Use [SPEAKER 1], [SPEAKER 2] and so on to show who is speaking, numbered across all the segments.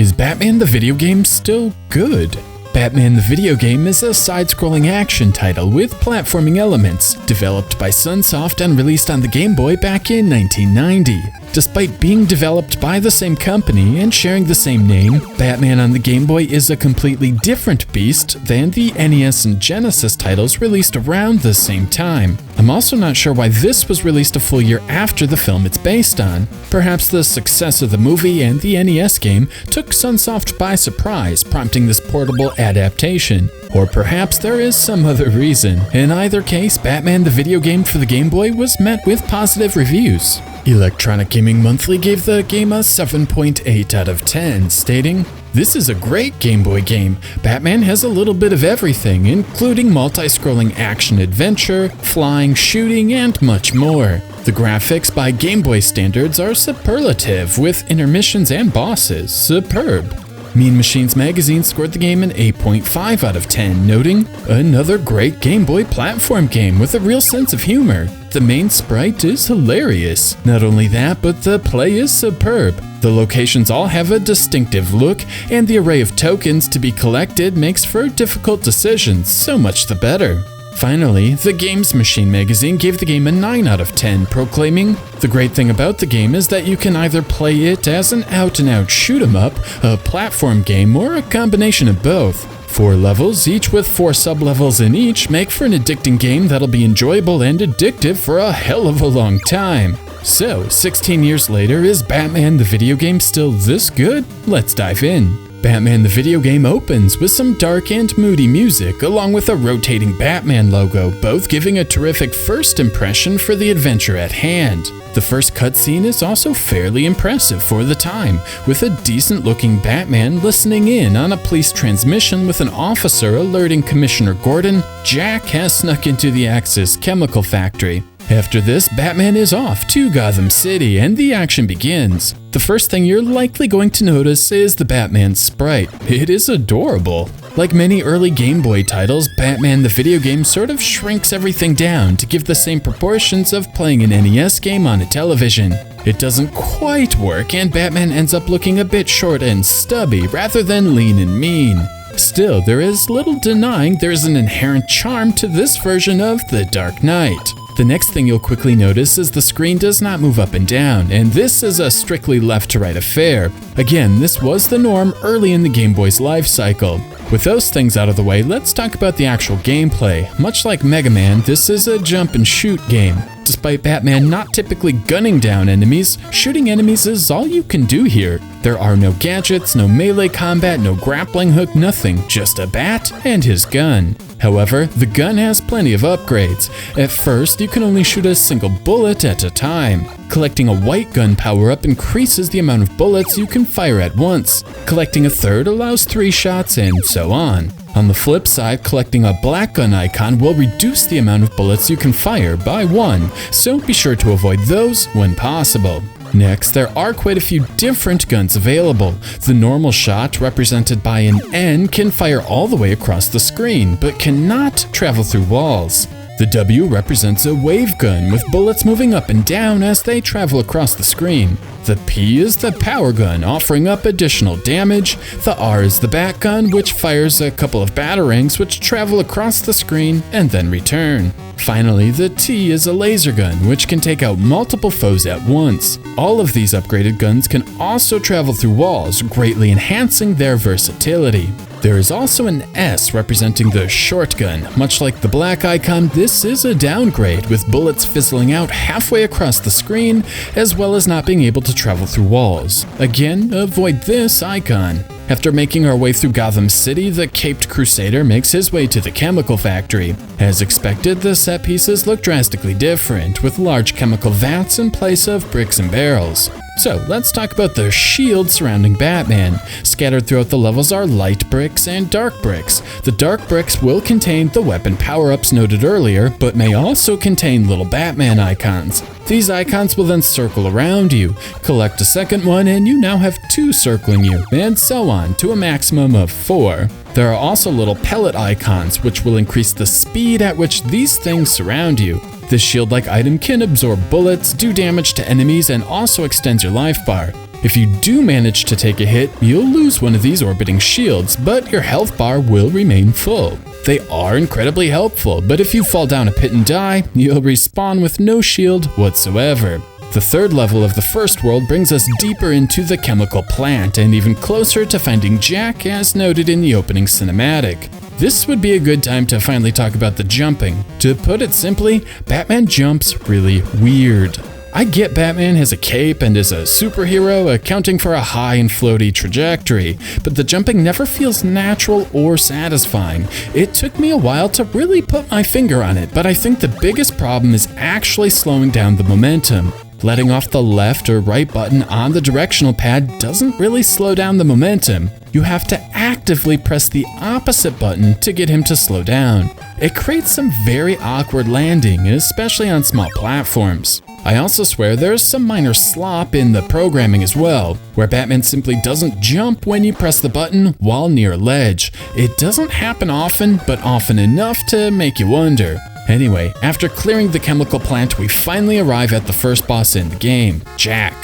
[SPEAKER 1] Is Batman the video game still good? Batman the video game is a side-scrolling action title with platforming elements, developed by Sunsoft and released on the Game Boy back in 1990. Despite being developed by the same company and sharing the same name, Batman on the Game Boy is a completely different beast than the NES and Genesis titles released around the same time. I'm also not sure why this was released a full year after the film it's based on. Perhaps the success of the movie and the NES game took Sunsoft by surprise, prompting this portable adaptation. Or perhaps there is some other reason. In either case, Batman the video game for the Game Boy was met with positive reviews. Electronic Gaming Monthly gave the game a 7.8 out of 10, stating, "This is a great Game Boy game. Batman has a little bit of everything, including multi-scrolling action-adventure, flying, shooting, and much more. The graphics by Game Boy standards are superlative, with intermissions and bosses superb." Mean Machines magazine scored the game an 8.5 out of 10, noting, "Another great Game Boy platform game with a real sense of humor. The main sprite is hilarious. Not only that, but the play is superb. The locations all have a distinctive look, and the array of tokens to be collected makes for difficult decisions, so much the better." Finally, the Games Machine magazine gave the game a 9 out of 10, proclaiming, "The great thing about the game is that you can either play it as an out-and-out shoot-'em-up, a platform game, or a combination of both. 4 levels, each with 4 sub-levels in each, make for an addicting game that'll be enjoyable and addictive for a hell of a long time." So, 16 years later, is Batman the video game still this good? Let's dive in. Batman the video game opens with some dark and moody music, along with a rotating Batman logo, both giving a terrific first impression for the adventure at hand. The first cutscene is also fairly impressive for the time, with a decent-looking Batman listening in on a police transmission with an officer alerting Commissioner Gordon Jack has snuck into the Axis chemical factory. After this, Batman is off to Gotham City and the action begins. The first thing you're likely going to notice is the Batman sprite. It is adorable. Like many early Game Boy titles, Batman the video game sort of shrinks everything down to give the same proportions of playing an NES game on a television. It doesn't quite work, and Batman ends up looking a bit short and stubby rather than lean and mean. Still, there is little denying there is an inherent charm to this version of The Dark Knight. The next thing you'll quickly notice is the screen does not move up and down, and this is a strictly left-to-right affair. Again, this was the norm early in the Game Boy's life cycle. With those things out of the way, let's talk about the actual gameplay. Much like Mega Man, this is a jump-and-shoot game. Despite Batman not typically gunning down enemies, shooting enemies is all you can do here. There are no gadgets, no melee combat, no grappling hook, nothing, just a bat and his gun. However, the gun has plenty of upgrades. At first, you can only shoot a single bullet at a time. Collecting a white gun power-up increases the amount of bullets you can fire at once. Collecting a third allows 3 shots, and so on. On the flip side, collecting a black gun icon will reduce the amount of bullets you can fire by 1, so be sure to avoid those when possible. Next, there are quite a few different guns available. The normal shot, represented by an N, can fire all the way across the screen, but cannot travel through walls. The W represents a wave gun, with bullets moving up and down as they travel across the screen. The P is the power gun, offering up additional damage. The R is the bat gun, which fires a couple of batarangs which travel across the screen and then return. Finally, the T is a laser gun, which can take out multiple foes at once. All of these upgraded guns can also travel through walls, greatly enhancing their versatility. There is also an S representing the short gun. Much like the black icon, this is a downgrade, with bullets fizzling out halfway across the screen, as well as not being able to travel through walls. Again, avoid this icon. After making our way through Gotham City, the Caped Crusader makes his way to the chemical factory. As expected, the set pieces look drastically different, with large chemical vats in place of bricks and barrels. So let's talk about the shield surrounding Batman. Scattered throughout the levels are light bricks and dark bricks. The dark bricks will contain the weapon power-ups noted earlier, but may also contain little Batman icons. These icons will then circle around you. Collect a second one and you now have 2 circling you, and so on to a maximum of 4. There are also little pellet icons, which will increase the speed at which these things surround you. This shield-like item can absorb bullets, do damage to enemies, and also extends your life bar. If you do manage to take a hit, you'll lose one of these orbiting shields, but your health bar will remain full. They are incredibly helpful, but if you fall down a pit and die, you'll respawn with no shield whatsoever. The third level of the first world brings us deeper into the chemical plant and even closer to finding Jack as noted in the opening cinematic. This would be a good time to finally talk about the jumping. To put it simply, Batman jumps really weird. I get Batman has a cape and is a superhero, accounting for a high and floaty trajectory, but the jumping never feels natural or satisfying. It took me a while to really put my finger on it, but I think the biggest problem is actually slowing down the momentum. Letting off the left or right button on the directional pad doesn't really slow down the momentum. You have to actively press the opposite button to get him to slow down. It creates some very awkward landing, especially on small platforms. I also swear there's some minor slop in the programming as well, where Batman simply doesn't jump when you press the button while near a ledge. It doesn't happen often, but often enough to make you wonder. Anyway, after clearing the chemical plant, we finally arrive at the first boss in the game, Jack.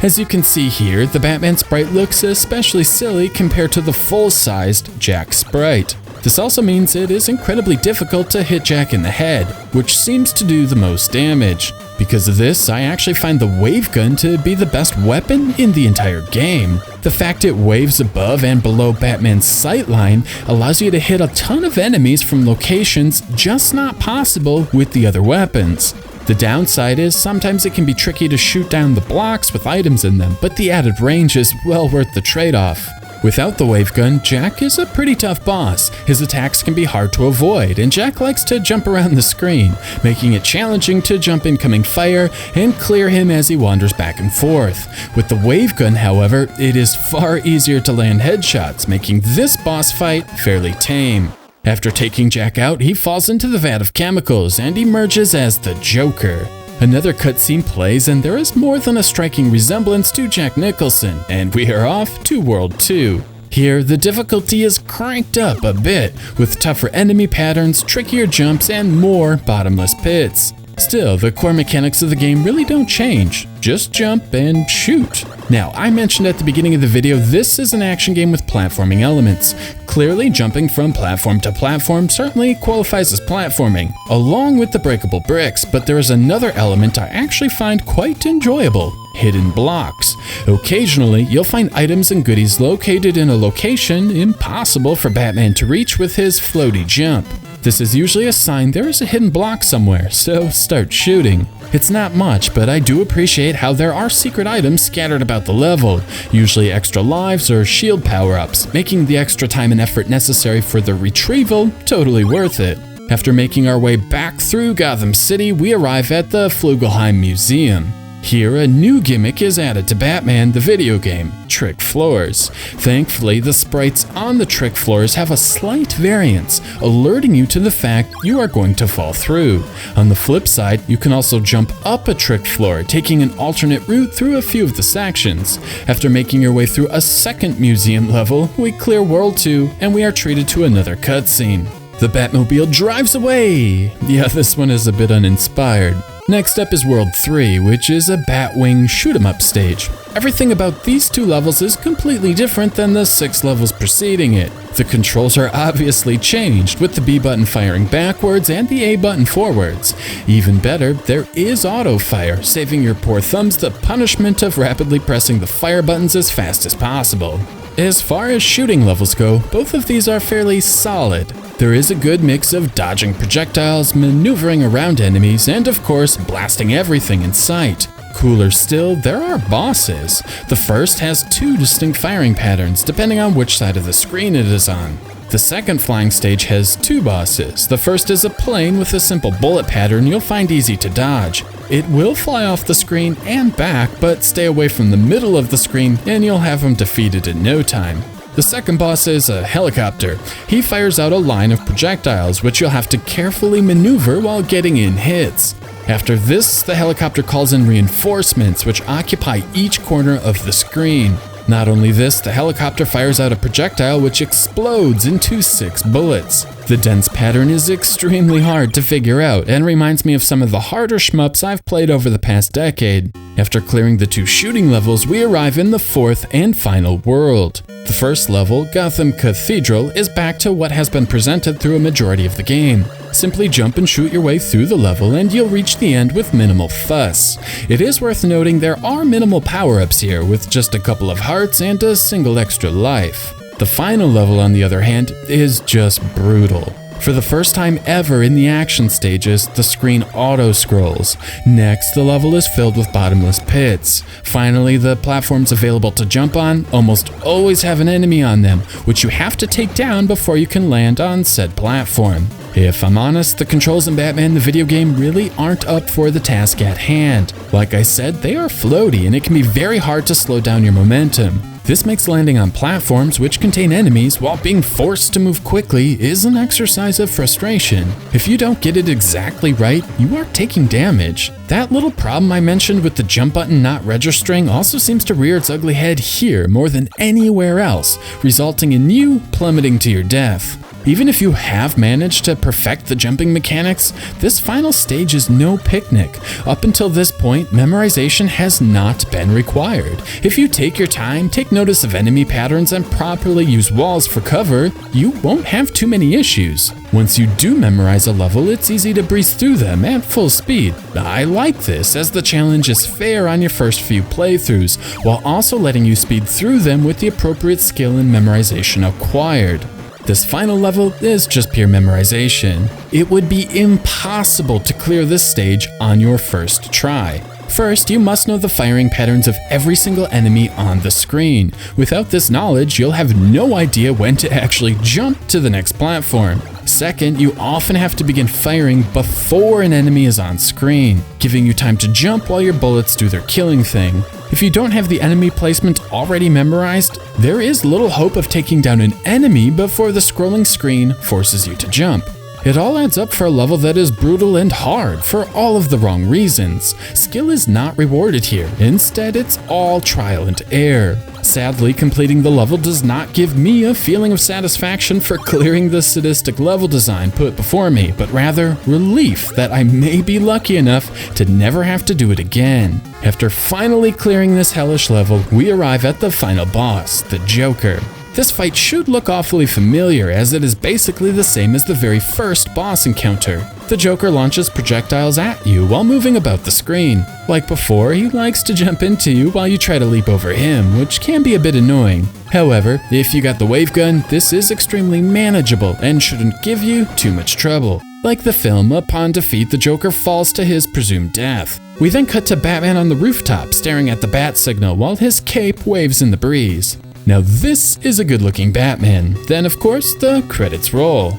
[SPEAKER 1] As you can see here, the Batman sprite looks especially silly compared to the full-sized Jack sprite. This also means it is incredibly difficult to hit Jack in the head, which seems to do the most damage. Because of this, I actually find the wave gun to be the best weapon in the entire game. The fact it waves above and below Batman's sightline allows you to hit a ton of enemies from locations just not possible with the other weapons. The downside is sometimes it can be tricky to shoot down the blocks with items in them, but the added range is well worth the trade-off. Without the wave gun, Jack is a pretty tough boss. His attacks can be hard to avoid, and Jack likes to jump around the screen, making it challenging to jump incoming fire and clear him as he wanders back and forth. With the wave gun, however, it is far easier to land headshots, making this boss fight fairly tame. After taking Jack out, he falls into the vat of chemicals and emerges as the Joker. Another cutscene plays, and there is more than a striking resemblance to Jack Nicholson, and we are off to World 2. Here, the difficulty is cranked up a bit, with tougher enemy patterns, trickier jumps, and more bottomless pits. Still, the core mechanics of the game really don't change. Just jump and shoot. Now, I mentioned at the beginning of the video, this is an action game with platforming elements. Clearly, jumping from platform to platform certainly qualifies as platforming, along with the breakable bricks, but there is another element I actually find quite enjoyable: hidden blocks. Occasionally, you'll find items and goodies located in a location impossible for Batman to reach with his floaty jump. This is usually a sign there is a hidden block somewhere, so start shooting. It's not much, but I do appreciate how there are secret items scattered about the level, usually extra lives or shield power-ups, making the extra time and effort necessary for the retrieval totally worth it. After making our way back through Gotham City, we arrive at the Flugelheim Museum. Here, a new gimmick is added to Batman the video game, trick floors. Thankfully, the sprites on the trick floors have a slight variance, alerting you to the fact you are going to fall through. On the flip side, you can also jump up a trick floor, taking an alternate route through a few of the sections. After making your way through a second museum level, we clear World 2 and we are treated to another cutscene. The Batmobile drives away! Yeah, this one is a bit uninspired. Next up is World 3, which is a Batwing shoot-'em-up stage. Everything about these two levels is completely different than the 6 levels preceding it. The controls are obviously changed, with the B button firing backwards and the A button forwards. Even better, there is auto-fire, saving your poor thumbs the punishment of rapidly pressing the fire buttons as fast as possible. As far as shooting levels go, both of these are fairly solid. There is a good mix of dodging projectiles, maneuvering around enemies, and of course, blasting everything in sight. Cooler still, there are bosses. The first has 2 distinct firing patterns, depending on which side of the screen it is on. The second flying stage has 2 bosses. The first is a plane with a simple bullet pattern you'll find easy to dodge. It will fly off the screen and back, but stay away from the middle of the screen and you'll have him defeated in no time. The second boss is a helicopter. He fires out a line of projectiles, which you'll have to carefully maneuver while getting in hits. After this, the helicopter calls in reinforcements, which occupy each corner of the screen. Not only this, the helicopter fires out a projectile which explodes into 6 bullets. The dense pattern is extremely hard to figure out and reminds me of some of the harder shmups I've played over the past decade. After clearing the 2 shooting levels, we arrive in the 4th and final world. The first level, Gotham Cathedral, is back to what has been presented through a majority of the game. Simply jump and shoot your way through the level and you'll reach the end with minimal fuss. It is worth noting there are minimal power-ups here, with just a couple of hearts and a single extra life. The final level, on the other hand, is just brutal. For the first time ever in the action stages, the screen auto-scrolls. Next, the level is filled with bottomless pits. Finally, the platforms available to jump on almost always have an enemy on them, which you have to take down before you can land on said platform. If I'm honest, the controls in Batman the video game really aren't up for the task at hand. Like I said, they are floaty and it can be very hard to slow down your momentum. This makes landing on platforms which contain enemies while being forced to move quickly is an exercise of frustration. If you don't get it exactly right, you are taking damage. That little problem I mentioned with the jump button not registering also seems to rear its ugly head here more than anywhere else, resulting in you plummeting to your death. Even if you have managed to perfect the jumping mechanics, this final stage is no picnic. Up until this point, memorization has not been required. If you take your time, take notice of enemy patterns, and properly use walls for cover, you won't have too many issues. Once you do memorize a level, it's easy to breeze through them at full speed. I like this, as the challenge is fair on your first few playthroughs, while also letting you speed through them with the appropriate skill and memorization acquired. This final level is just pure memorization. It would be impossible to clear this stage on your first try. First, you must know the firing patterns of every single enemy on the screen. Without this knowledge, you'll have no idea when to actually jump to the next platform. Second, you often have to begin firing before an enemy is on screen, giving you time to jump while your bullets do their killing thing. If you don't have the enemy placement already memorized, there is little hope of taking down an enemy before the scrolling screen forces you to jump. It all adds up for a level that is brutal and hard for all of the wrong reasons. Skill is not rewarded here. Instead, it's all trial and error. Sadly, completing the level does not give me a feeling of satisfaction for clearing the sadistic level design put before me, but rather relief that I may be lucky enough to never have to do it again. After finally clearing this hellish level, we arrive at the final boss, the Joker. This fight should look awfully familiar, as it is basically the same as the very first boss encounter. The Joker launches projectiles at you while moving about the screen. Like before, he likes to jump into you while you try to leap over him, which can be a bit annoying. However, if you got the wave gun, this is extremely manageable and shouldn't give you too much trouble. Like the film, upon defeat, the Joker falls to his presumed death. We then cut to Batman on the rooftop, staring at the bat signal while his cape waves in the breeze. Now this is a good-looking Batman. Then, of course, the credits roll.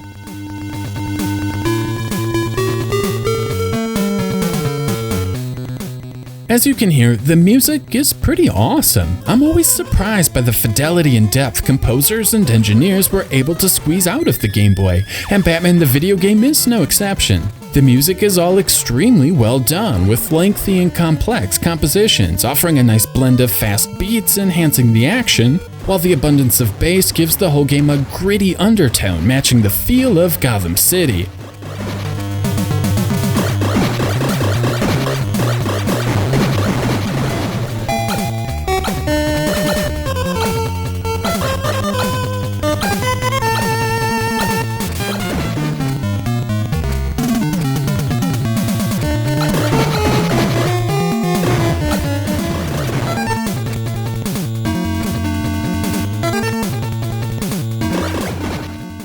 [SPEAKER 1] As you can hear, the music is pretty awesome. I'm always surprised by the fidelity and depth composers and engineers were able to squeeze out of the Game Boy, and Batman the video game is no exception. The music is all extremely well done, with lengthy and complex compositions, offering a nice blend of fast beats enhancing the action, while the abundance of bass gives the whole game a gritty undertone matching the feel of Gotham City.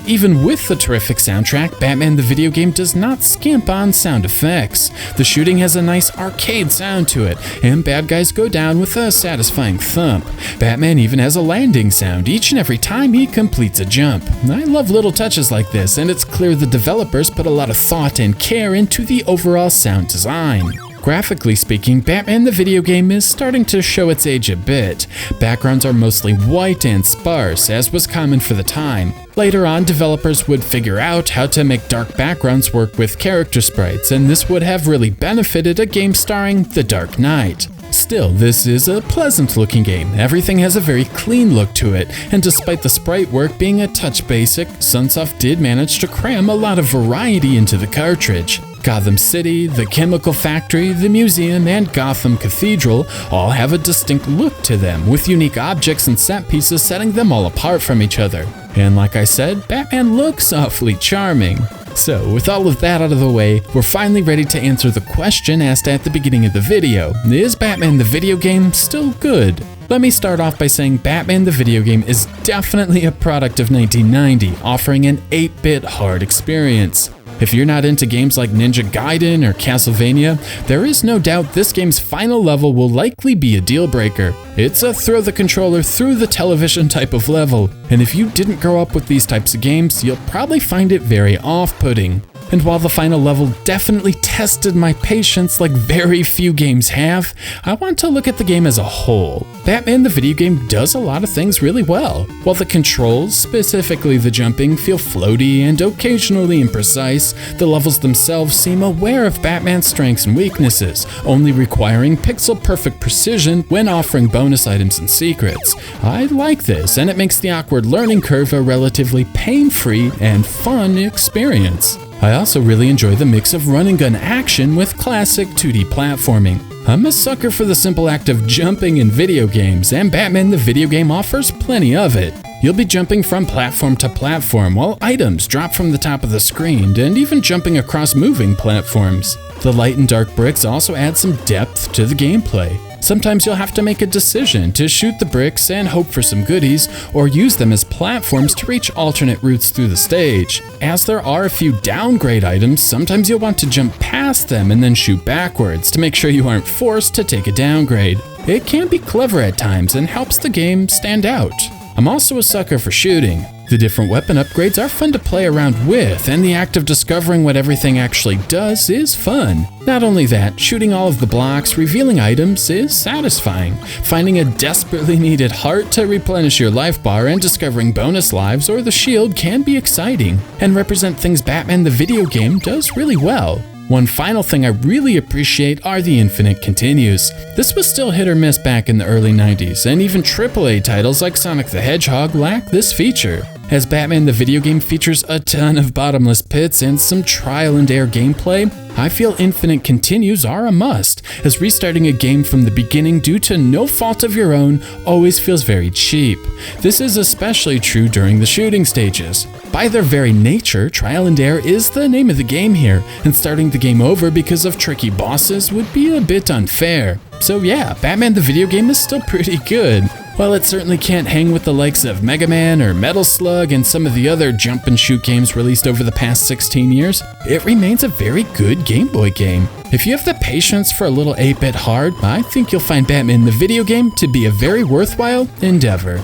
[SPEAKER 1] Even with the terrific soundtrack, Batman the video game does not skimp on sound effects. The shooting has a nice arcade sound to it, and bad guys go down with a satisfying thump. Batman even has a landing sound each and every time he completes a jump. I love little touches like this, and it's clear the developers put a lot of thought and care into the overall sound design. Graphically speaking, Batman the video game is starting to show its age a bit. Backgrounds are mostly white and sparse, as was common for the time. Later on, developers would figure out how to make dark backgrounds work with character sprites, and this would have really benefited a game starring the Dark Knight. Still, this is a pleasant looking game. Everything has a very clean look to it, and despite the sprite work being a touch basic, Sunsoft did manage to cram a lot of variety into the cartridge. Gotham City, the Chemical Factory, the Museum, and Gotham Cathedral all have a distinct look to them, with unique objects and set pieces setting them all apart from each other. And like I said, Batman looks awfully charming. So, with all of that out of the way, we're finally ready to answer the question asked at the beginning of the video. Is Batman the video game still good? Let me start off by saying Batman the video game is definitely a product of 1990, offering an 8-bit hard experience. If you're not into games like Ninja Gaiden or Castlevania, there is no doubt this game's final level will likely be a deal breaker. It's a throw the controller through the television type of level, and if you didn't grow up with these types of games, you'll probably find it very off-putting. And while the final level definitely tested my patience like very few games have, I want to look at the game as a whole. Batman the video game does a lot of things really well. While the controls, specifically the jumping, feel floaty and occasionally imprecise, the levels themselves seem aware of Batman's strengths and weaknesses, only requiring pixel-perfect precision when offering bonus items and secrets. I like this, and it makes the awkward learning curve a relatively pain-free and fun experience. I also really enjoy the mix of run-and-gun action with classic 2D platforming. I'm a sucker for the simple act of jumping in video games, and Batman the video game offers plenty of it. You'll be jumping from platform to platform while items drop from the top of the screen, and even jumping across moving platforms. The light and dark bricks also add some depth to the gameplay. Sometimes you'll have to make a decision to shoot the bricks and hope for some goodies, or use them as platforms to reach alternate routes through the stage. As there are a few downgrade items, sometimes you'll want to jump past them and then shoot backwards to make sure you aren't forced to take a downgrade. It can be clever at times and helps the game stand out. I'm also a sucker for shooting. The different weapon upgrades are fun to play around with, and the act of discovering what everything actually does is fun. Not only that, shooting all of the blocks, revealing items is satisfying. Finding a desperately needed heart to replenish your life bar and discovering bonus lives or the shield can be exciting, and represent things Batman the video game does really well. One final thing I really appreciate are the infinite continues. This was still hit or miss back in the early 90s, and even AAA titles like Sonic the Hedgehog lack this feature. As Batman the video game features a ton of bottomless pits and some trial and error gameplay, I feel infinite continues are a must, as restarting a game from the beginning due to no fault of your own always feels very cheap. This is especially true during the shooting stages. By their very nature, trial and error is the name of the game here, and starting the game over because of tricky bosses would be a bit unfair. So yeah, Batman the video game is still pretty good. While it certainly can't hang with the likes of Mega Man or Metal Slug and some of the other jump and shoot games released over the past 16 years, it remains a very good Game Boy game. If you have the patience for a little 8-bit hard, I think you'll find Batman the video game to be a very worthwhile endeavor.